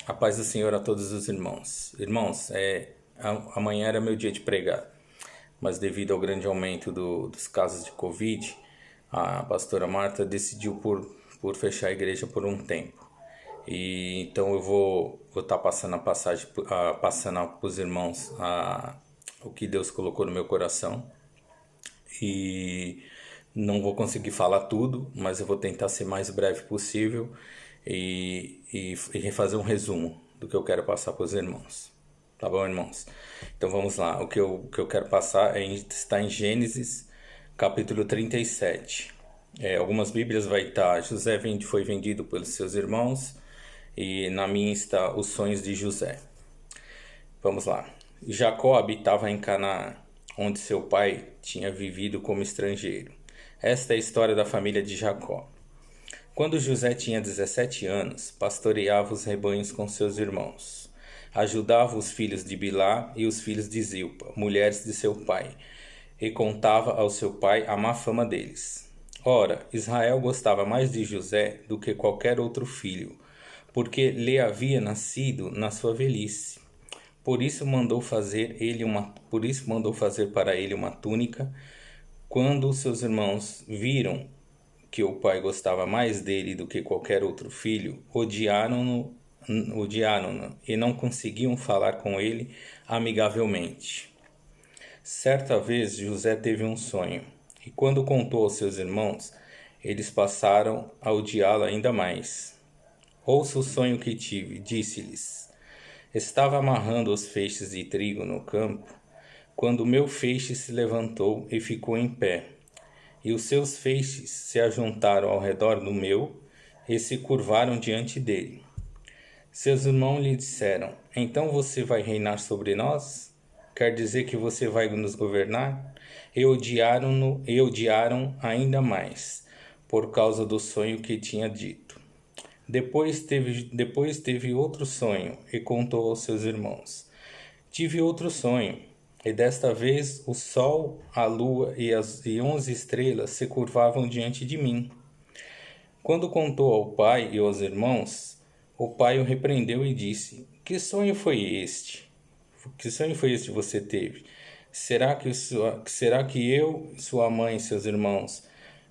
A paz do Senhor a todos os irmãos. Irmãos, amanhã era meu dia de pregar, mas devido ao grande aumento dos casos de Covid, a pastora Marta decidiu por fechar a igreja por um tempo. E então eu vou estar passando passando para os irmãos o que Deus colocou no meu coração. E não vou conseguir falar tudo, mas eu vou tentar ser mais breve possível e fazer um resumo do que eu quero passar para os irmãos. Tá bom, irmãos? Então vamos lá. O que eu quero passar está em Gênesis, capítulo 37. Algumas Bíblias vai estar foi vendido pelos seus irmãos, e na minha está os sonhos de José. Vamos lá. Jacó habitava em Canaã, onde seu pai tinha vivido como estrangeiro. Esta é a história da família de Jacó. Quando José tinha 17 anos, pastoreava os rebanhos com seus irmãos. Ajudava os filhos de Bilá e os filhos de Zilpa, mulheres de seu pai, e contava ao seu pai a má fama deles. Ora, Israel gostava mais de José do que qualquer outro filho, porque lhe havia nascido na sua velhice. Por isso mandou fazer para ele uma túnica. Quando seus irmãos viram que o pai gostava mais dele do que qualquer outro filho, odiaram-no e não conseguiam falar com ele amigavelmente. Certa vez José teve um sonho, e quando contou aos seus irmãos, eles passaram a odiá-lo ainda mais. Ouça o sonho que tive, disse-lhes. Estava amarrando os feixes de trigo no campo, quando o meu feixe se levantou e ficou em pé, e os seus feixes se ajuntaram ao redor do meu e se curvaram diante dele. Seus irmãos lhe disseram: Então você vai reinar sobre nós? Quer dizer que você vai nos governar? E odiaram ainda mais, por causa do sonho que tinha dito. Depois teve outro sonho e contou aos seus irmãos. Tive outro sonho, e desta vez o sol, a lua e 11 estrelas se curvavam diante de mim. Quando contou ao pai e aos irmãos, o pai o repreendeu e disse: Que sonho foi este? Que sonho foi este que você teve? Será que eu, sua mãe e seus irmãos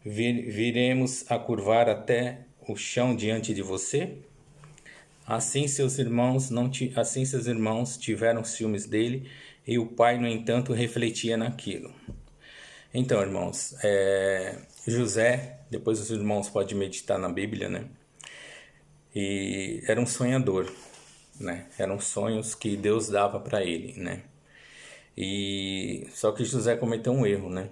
viremos a curvar até o chão diante de você? Assim seus irmãos tiveram ciúmes dele, e o pai, no entanto, refletia naquilo. Então, irmãos, José, depois os irmãos podem meditar na Bíblia, né? E era um sonhador, né? Eram sonhos que Deus dava para ele, né? E só que José cometeu um erro, né?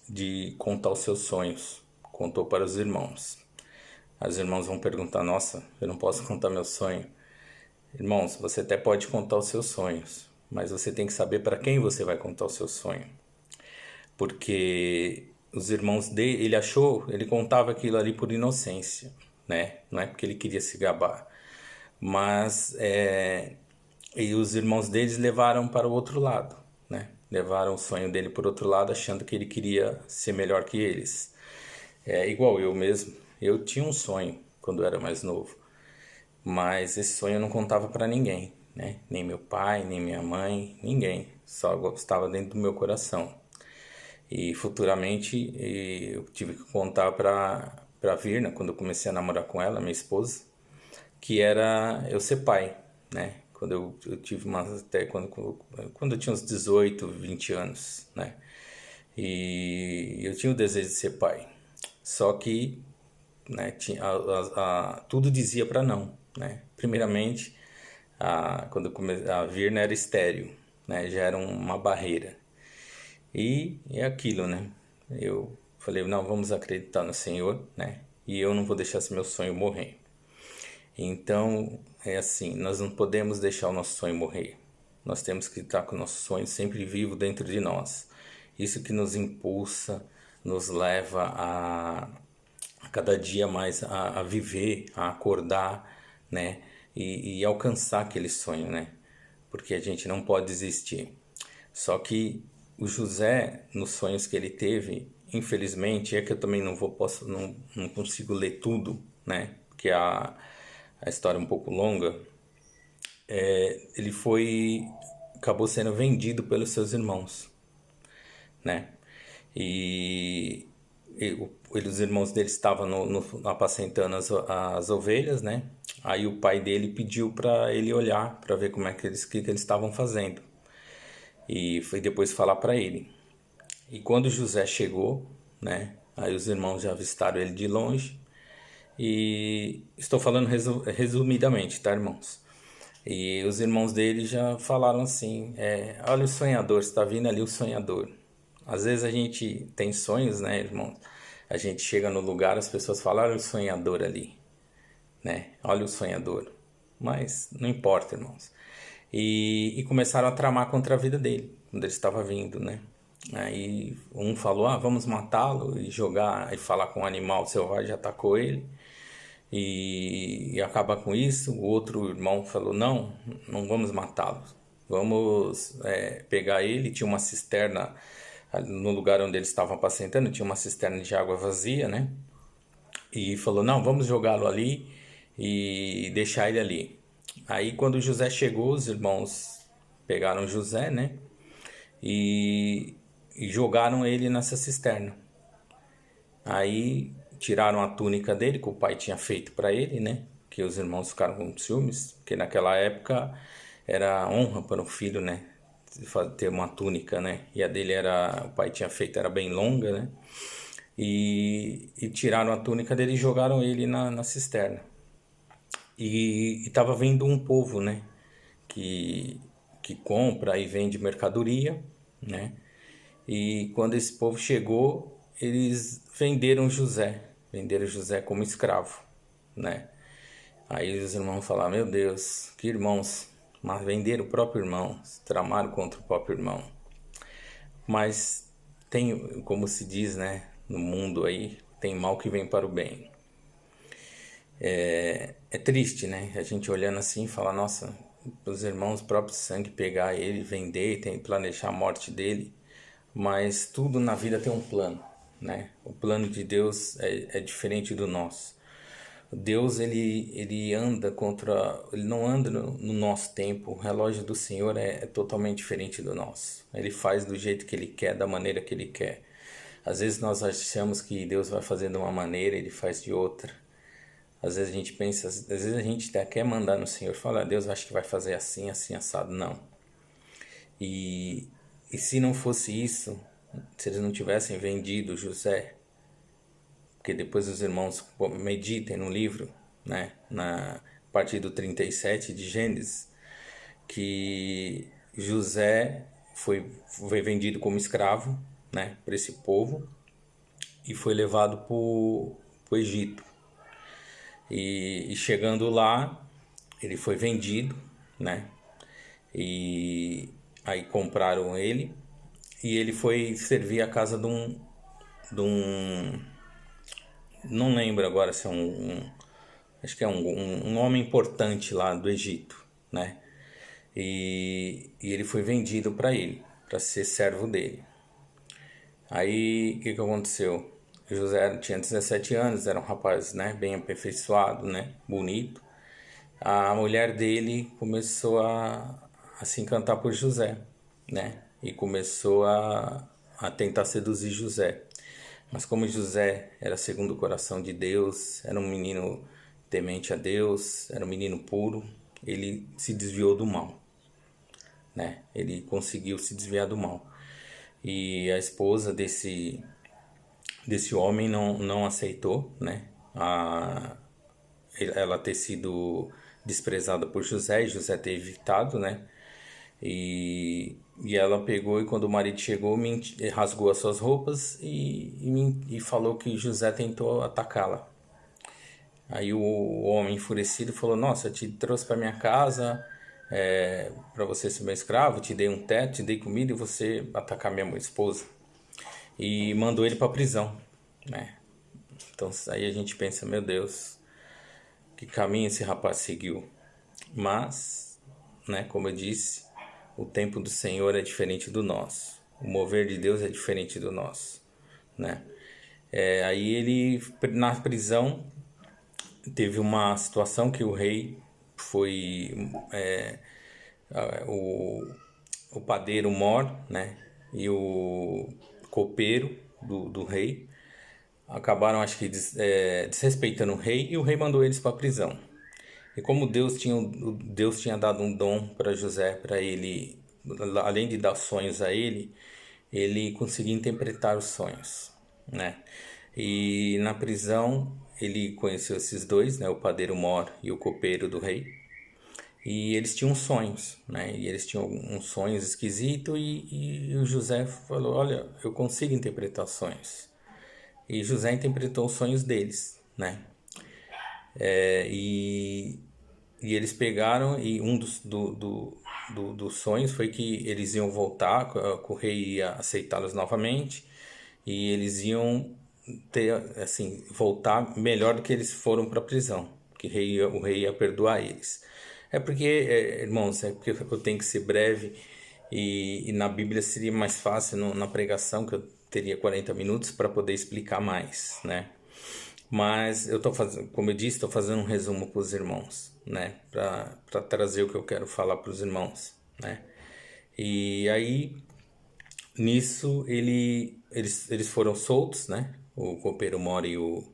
De contar os seus sonhos. Contou para os irmãos. Os irmãos vão perguntar: Nossa, eu não posso contar meu sonho. Irmãos, você até pode contar os seus sonhos, mas você tem que saber para quem você vai contar o seu sonho. Porque os irmãos dele, ele contava aquilo ali por inocência, né? Não é porque ele queria se gabar. Mas e os irmãos deles levaram para o outro lado, né? Levaram o sonho dele por outro lado, achando que ele queria ser melhor que eles. É igual eu mesmo. Eu tinha um sonho quando eu era mais novo, mas esse sonho eu não contava para ninguém, né? Nem meu pai, nem minha mãe, ninguém. Só estava dentro do meu coração. E futuramente eu tive que contar para Virna, quando eu comecei a namorar com ela, minha esposa, que era eu ser pai, né? Quando eu tive até quando eu tinha uns 18, 20 anos, né? E eu tinha o desejo de ser pai. Só que, né, tudo dizia para não, né? Primeiramente, a Virna era estéril, né? Já era uma barreira. E é aquilo, né? Eu falei: não, vamos acreditar no Senhor, né? E eu não vou deixar esse meu sonho morrer. Então, é assim, nós não podemos deixar o nosso sonho morrer. Nós temos que estar com o nosso sonho sempre vivo dentro de nós. Isso que nos impulsa, nos leva a cada dia mais a viver, a acordar, né? E alcançar aquele sonho, né? Porque a gente não pode desistir. Só que o José, nos sonhos que ele teve, infelizmente, é que eu também não consigo ler tudo, né? Porque a história é um pouco longa, ele acabou sendo vendido pelos seus irmãos, né? E, os irmãos dele estavam apacentando as ovelhas, né? Aí o pai dele pediu para ele olhar para ver como é que que eles estavam fazendo, e foi depois falar para ele. E quando José chegou, né? Aí os irmãos já avistaram ele de longe. E estou falando resumidamente, tá, irmãos? E os irmãos dele já falaram assim: olha o sonhador, está vindo ali o sonhador. Às vezes a gente tem sonhos, né, irmãos? A gente chega no lugar, as pessoas falam: olha o sonhador ali, né? Olha o sonhador. Mas não importa, irmãos. E começaram a tramar contra a vida dele, quando ele estava vindo, né? Aí um falou: vamos matá-lo e jogar e falar com um animal selvagem, atacou ele e acabar com isso. O outro irmão falou: não, não vamos matá-lo, vamos pegar ele. Tinha uma cisterna no lugar onde eles estavam apacentando, tinha uma cisterna de água vazia, né? E falou: não, vamos jogá-lo ali e deixar ele ali. Aí quando José chegou, os irmãos pegaram José, né? E jogaram ele nessa cisterna. Aí tiraram a túnica dele, que o pai tinha feito para ele, né? Que os irmãos ficaram com ciúmes, porque naquela época era honra para o filho, né? Ter uma túnica, né? E a dele o pai tinha feito, era bem longa, né? E tiraram a túnica dele e jogaram ele na cisterna. E estava vindo um povo, né? Que compra e vende mercadoria, né? E quando esse povo chegou, eles venderam José como escravo, né? Aí os irmãos falaram: meu Deus, que irmãos, mas venderam o próprio irmão, tramaram contra o próprio irmão. Mas tem, como se diz, né, no mundo aí, tem mal que vem para o bem. É triste, né? A gente olhando assim e falar: nossa, os irmãos próprio sangue pegar ele, vender, tem que planejar a morte dele. Mas tudo na vida tem um plano, né? O plano de Deus é diferente do nosso. Deus, ele anda ele não anda no nosso tempo. O relógio do Senhor é totalmente diferente do nosso. Ele faz do jeito que ele quer, da maneira que ele quer. Às vezes nós achamos que Deus vai fazer de uma maneira, ele faz de outra. Às vezes a gente pensa, às vezes a gente até quer mandar no Senhor, falar: Deus, acho que vai fazer assim, assim, assado. Não. E se não fosse isso, se eles não tivessem vendido José, porque depois os irmãos meditem no livro, né, na partir do 37 de Gênesis, que José foi vendido como escravo, né, para esse povo e foi levado para o Egito. E chegando lá, ele foi vendido, né, e aí compraram ele e ele foi servir a casa de um não lembro agora se é acho que é um homem importante lá do Egito, né? E ele foi vendido para ser servo dele. Aí o que aconteceu? José tinha 17 anos, era um rapaz, né, bem aperfeiçoado, né, bonito. A mulher dele começou a se encantar por José, né? E começou a tentar seduzir José. Mas como José era segundo o coração de Deus, era um menino temente a Deus, era um menino puro, ele se desviou do mal, né? Ele conseguiu se desviar do mal. E a esposa desse homem não aceitou, né? Ela ter sido desprezada por José e José ter evitado, né? E ela pegou, e quando o marido chegou, rasgou as suas roupas e falou que José tentou atacá-la. Aí o homem enfurecido falou: nossa, eu te trouxe para minha casa para você ser meu escravo, te dei um teto, te dei comida e você atacar minha esposa. E mandou ele para prisão, né? Então aí a gente pensa: meu Deus, que caminho esse rapaz seguiu. Mas, né, como eu disse, o tempo do Senhor é diferente do nosso. O mover de Deus é diferente do nosso, né? Aí ele, na prisão, teve uma situação que o rei o, o padeiro Mor, né, e o copeiro do rei acabaram, acho que, desrespeitando o rei, e o rei mandou eles para a prisão. E como Deus tinha dado um dom para José, para ele, além de dar sonhos a ele conseguia interpretar os sonhos, né? E na prisão ele conheceu esses dois, né? O padeiro Mor e o copeiro do rei. E eles tinham sonhos, né? E eles tinham uns sonhos esquisitos e o José falou, olha, eu consigo interpretar sonhos. E José interpretou os sonhos deles, né? E eles pegaram e um dos sonhos foi que eles iam voltar, que o rei ia aceitá-los novamente e eles iam ter, assim, voltar melhor do que eles foram para a prisão, que o rei ia perdoar eles. É porque, irmãos, é porque eu tenho que ser breve e na Bíblia seria mais fácil na pregação, que eu teria 40 minutos para poder explicar mais, né? Mas eu tô fazendo, como eu disse, estou fazendo um resumo para os irmãos, né? Para trazer o que eu quero falar para os irmãos, né? E aí, nisso, eles foram soltos, né? O copeiro Mora o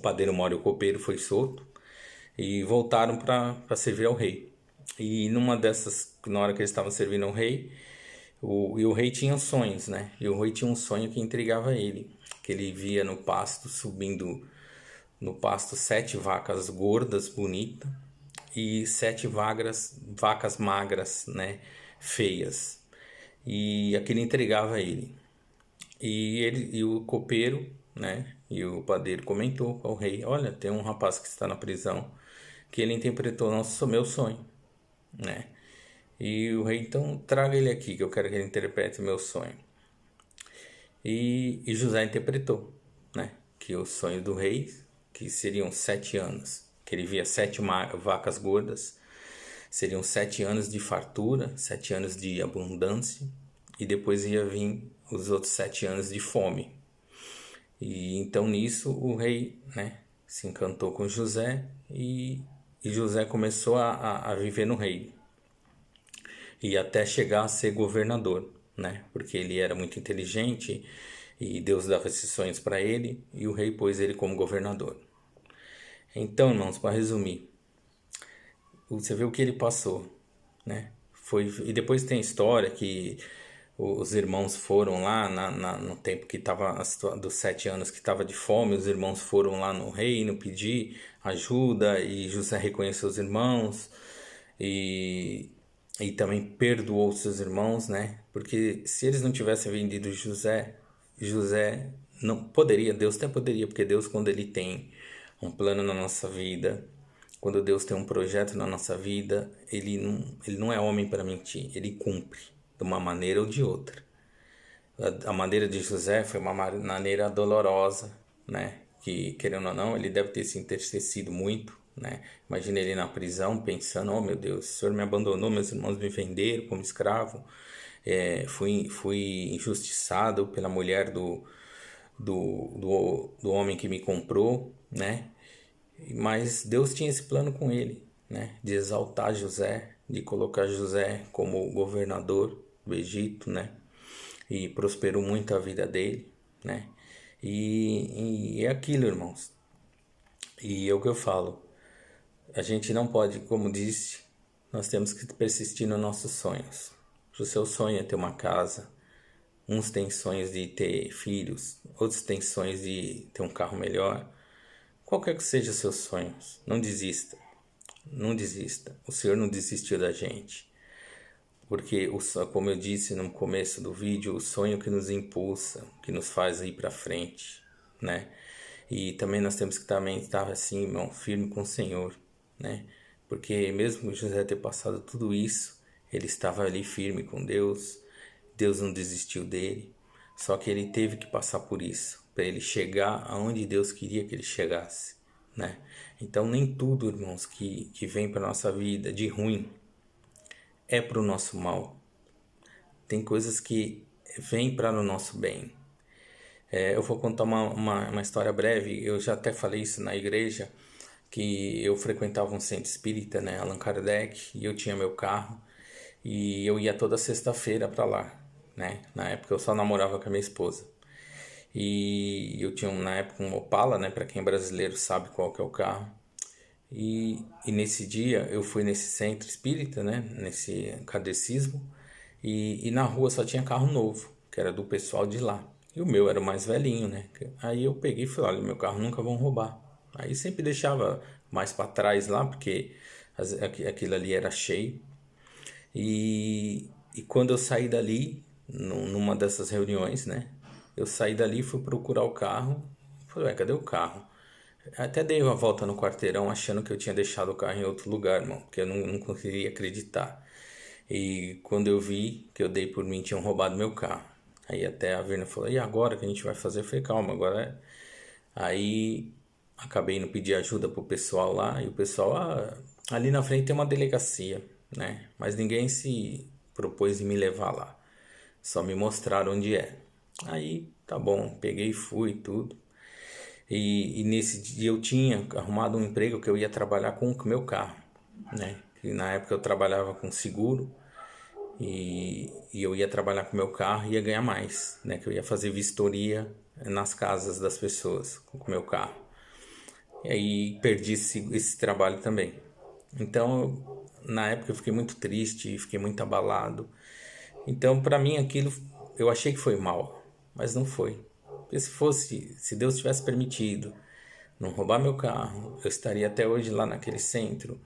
padeiro Mora e o copeiro foi solto e voltaram para servir ao rei. E numa dessas, na hora que eles estavam servindo ao rei, o rei tinha sonhos, né? E o rei tinha um sonho que intrigava ele, que ele via no pasto, subindo no pasto, 7 vacas gordas, bonitas, e 7 vacas magras, né? Feias. E aquilo intrigava ele. E o copeiro, né? E o padeiro comentou ao rei, olha, tem um rapaz que está na prisão, que ele interpretou meu sonho, né? E o rei, então, traga ele aqui, que eu quero que ele interprete o meu sonho. E José interpretou, né? Que o sonho do rei, que seriam 7 anos, que ele via 7 vacas gordas, seriam 7 anos de fartura, 7 anos de abundância, e depois ia vir os outros 7 anos de fome. E então nisso o rei, né, se encantou com José e José começou a viver no reino. E até chegar a ser governador, né? Porque ele era muito inteligente e Deus dava esses sonhos para ele e o rei pôs ele como governador. Então, irmãos, para resumir, você vê o que ele passou, né? E depois tem a história que os irmãos foram lá no tempo que estava dos 7 anos que estava de fome, os irmãos foram lá no reino pedir ajuda e José reconheceu os irmãos e também perdoou seus irmãos, né? Porque se eles não tivessem vendido José não poderia, Deus até poderia, porque Deus, quando ele tem um plano na nossa vida, quando Deus tem um projeto na nossa vida, ele não é homem para mentir, ele cumpre de uma maneira ou de outra. A maneira de José foi uma maneira dolorosa, né? Que, querendo ou não, ele deve ter se entristecido muito, né? Imagina ele na prisão pensando, oh meu Deus, o Senhor me abandonou, meus irmãos me venderam como escravo, fui injustiçado pela mulher do homem que me comprou, né? Mas Deus tinha esse plano com ele, né? De exaltar José, de colocar José como governador do Egito, né? E prosperou muito a vida dele, né? E é aquilo, irmãos. E é o que eu falo. A gente não pode, como disse, nós temos que persistir nos nossos sonhos. Se o seu sonho é ter uma casa, uns têm sonhos de ter filhos, outros têm sonhos de ter um carro melhor. Qualquer que seja seus sonhos, não desista. Não desista. O Senhor não desistiu da gente. Porque, como eu disse no começo do vídeo, o sonho que nos impulsa, que nos faz ir para frente, né? E também nós temos que também estar assim, irmão, firme com o Senhor, né? Porque mesmo José ter passado tudo isso, ele estava ali firme com Deus. Deus não desistiu dele. Só que ele teve que passar por isso, para ele chegar aonde Deus queria que ele chegasse, né? Então nem tudo, irmãos, que vem para nossa vida de ruim é para o nosso mal. Tem coisas que vêm para o nosso bem. Eu vou contar uma história breve, eu já até falei isso na igreja, que eu frequentava um centro espírita, né, Allan Kardec, e eu tinha meu carro e eu ia toda sexta-feira para lá, né? Na época eu só namorava com a minha esposa. E eu tinha na época um Opala, né, para quem é brasileiro sabe qual que é o carro. E nesse dia eu fui nesse centro espírita, né, nesse kardecismo, e na rua só tinha carro novo, que era do pessoal de lá. E o meu era o mais velhinho, né? Aí eu peguei e falei, olha, meu carro nunca vão roubar. Aí sempre deixava mais para trás lá, porque aquilo ali era cheio. E quando eu saí dali, numa dessas reuniões, né? Eu saí dali e fui procurar o carro. Falei, ué, cadê o carro? Até dei uma volta no quarteirão achando que eu tinha deixado o carro em outro lugar, irmão, porque eu não conseguia acreditar. E quando eu vi que eu dei por mim, tinham roubado meu carro. Aí até a Virna falou, e agora que a gente vai fazer? Eu falei, calma, agora é. Aí acabei indo pedir ajuda pro pessoal lá, e o pessoal, ali na frente tem uma delegacia, né? Mas ninguém se propôs em me levar lá. Só me mostraram onde é. Aí, tá bom, peguei e fui, tudo. E nesse dia eu tinha arrumado um emprego que eu ia trabalhar com o meu carro, né? E na época eu trabalhava com seguro e eu ia trabalhar com o meu carro e ia ganhar mais, né? Que eu ia fazer vistoria nas casas das pessoas com o meu carro. E aí perdi esse trabalho também. Então, na época eu fiquei muito triste, fiquei muito abalado. Então, para mim aquilo eu achei que foi mal, mas não foi. Porque se Deus tivesse permitido não roubar meu carro, eu estaria até hoje lá naquele centro.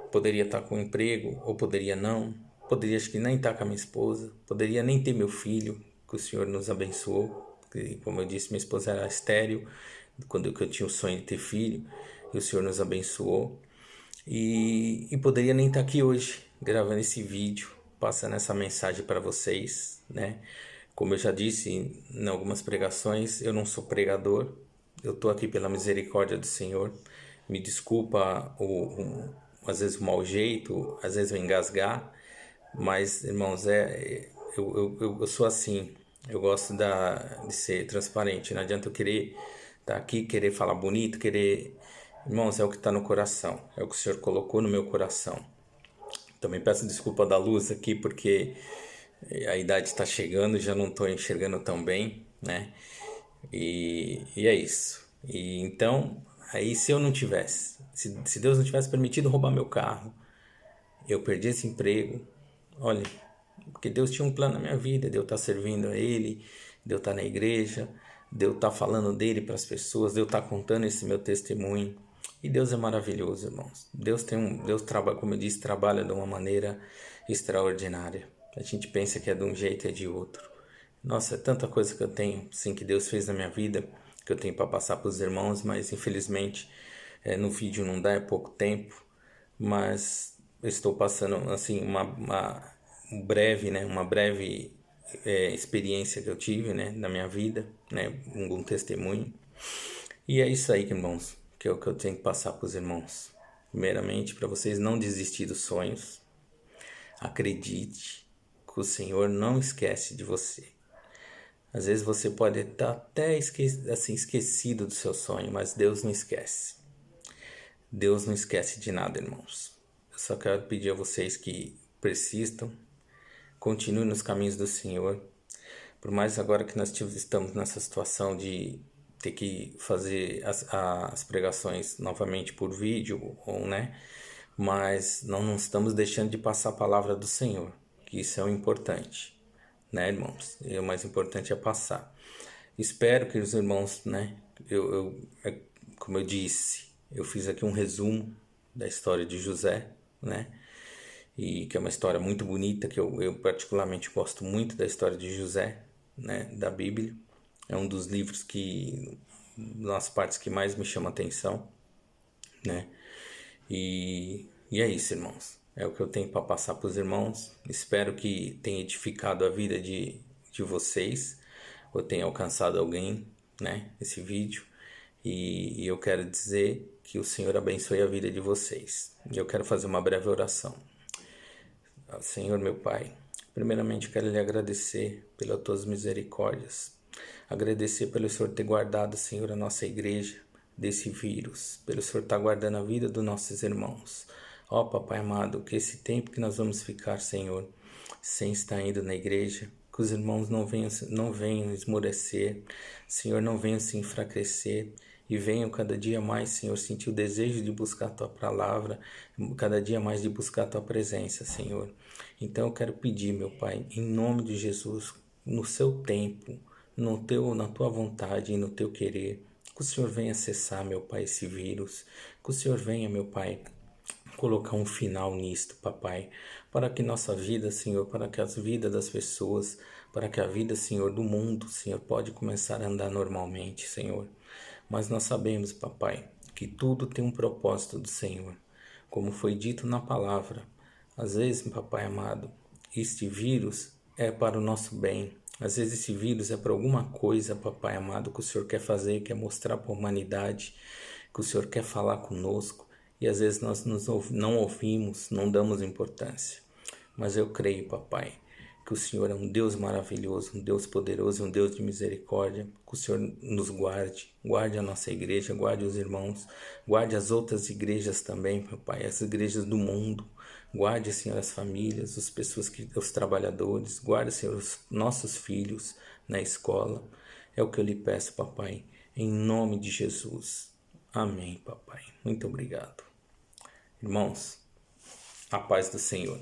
Poderia estar com emprego ou poderia não. Poderia acho que nem estar com a minha esposa, poderia nem ter meu filho, que o Senhor nos abençoou. Porque, como eu disse, minha esposa era estéril quando eu tinha o sonho de ter filho, e o Senhor nos abençoou. E poderia nem estar aqui hoje gravando esse vídeo, passando essa mensagem para vocês, né? Como eu já disse em algumas pregações, eu não sou pregador, eu estou aqui pela misericórdia do Senhor. Me desculpa às vezes o mau jeito, às vezes eu engasgar, mas irmãos, eu sou assim, eu gosto de ser transparente, não adianta eu querer estar aqui, querer falar bonito, querer. Irmãos, é o que está no coração, é o que o Senhor colocou no meu coração. Também peço desculpa da luz aqui, porque a idade está chegando, já não estou enxergando tão bem, né? E é isso. E então, aí se eu não tivesse, se Deus não tivesse permitido roubar meu carro, eu perdi esse emprego, olha, porque Deus tinha um plano na minha vida, de eu estar servindo a Ele, de eu estar na igreja, de eu estar falando dele para as pessoas, de eu estar contando esse meu testemunho. E Deus é maravilhoso, irmãos. Deus trabalha, como eu disse, trabalha de uma maneira extraordinária. A gente pensa que é de um jeito e é de outro. Nossa, é tanta coisa que eu tenho, sim, que Deus fez na minha vida, que eu tenho para passar para os irmãos, mas infelizmente no vídeo não dá, é pouco tempo. Mas eu estou passando assim uma breve experiência que eu tive, né, na minha vida, né, um testemunho. E é isso aí, irmãos, que é o que eu tenho que passar para os irmãos. Primeiramente, para vocês não desistir dos sonhos. Acredite que o Senhor não esquece de você. Às vezes você pode estar até esquecido do seu sonho, mas Deus não esquece. Deus não esquece de nada, irmãos. Eu só quero pedir a vocês que persistam, continuem nos caminhos do Senhor. Por mais agora que nós estamos nessa situação de ter que fazer as pregações novamente por vídeo, ou, né? Mas não estamos deixando de passar a palavra do Senhor, que isso é o importante, né, irmãos? E o mais importante é passar. Espero que os irmãos, né? Como eu disse, eu fiz aqui um resumo da história de José, né? E que é uma história muito bonita, que eu particularmente gosto muito da história de José, né? Da Bíblia. É um dos livros que, nas partes que mais me chama atenção, né? E é isso, irmãos. É o que eu tenho para passar para os irmãos. Espero que tenha edificado a vida de vocês, ou tenha alcançado alguém, né? Esse vídeo. E eu quero dizer que o Senhor abençoe a vida de vocês. E eu quero fazer uma breve oração. Senhor, meu Pai, primeiramente quero lhe agradecer pelas tuas misericórdias. Agradecer pelo Senhor ter guardado, Senhor, a nossa igreja desse vírus, pelo Senhor estar guardando a vida dos nossos irmãos. Ó Papai amado, que esse tempo que nós vamos ficar, Senhor, sem estar indo na igreja, que os irmãos não venham esmorecer, Senhor, não venham se enfraquecer, e venham cada dia mais, Senhor, sentir o desejo de buscar a Tua palavra, cada dia mais de buscar a Tua presença, Senhor. Então eu quero pedir, meu Pai, em nome de Jesus, no seu tempo, na Tua vontade e no Teu querer, que o Senhor venha cessar, meu Pai, esse vírus, que o Senhor venha, meu Pai, colocar um final nisto, papai, para que nossa vida, Senhor, para que as vidas das pessoas, para que a vida, Senhor, do mundo, Senhor, pode começar a andar normalmente, Senhor. Mas nós sabemos, papai, que tudo tem um propósito do Senhor, como foi dito na palavra. Às vezes, papai amado, este vírus é para o nosso bem. Às vezes esse vírus é para alguma coisa, papai amado, que o Senhor quer fazer, quer mostrar para a humanidade, que o Senhor quer falar conosco. E às vezes nós não ouvimos, não damos importância. Mas eu creio, papai, que o Senhor é um Deus maravilhoso, um Deus poderoso, um Deus de misericórdia. Que o Senhor nos guarde, guarde a nossa igreja, guarde os irmãos, guarde as outras igrejas também, papai, as igrejas do mundo. Guarde, Senhor, as famílias, os trabalhadores, guarde, Senhor, os nossos filhos na escola. É o que eu lhe peço, papai, em nome de Jesus. Amém, papai. Muito obrigado. Irmãos, a paz do Senhor.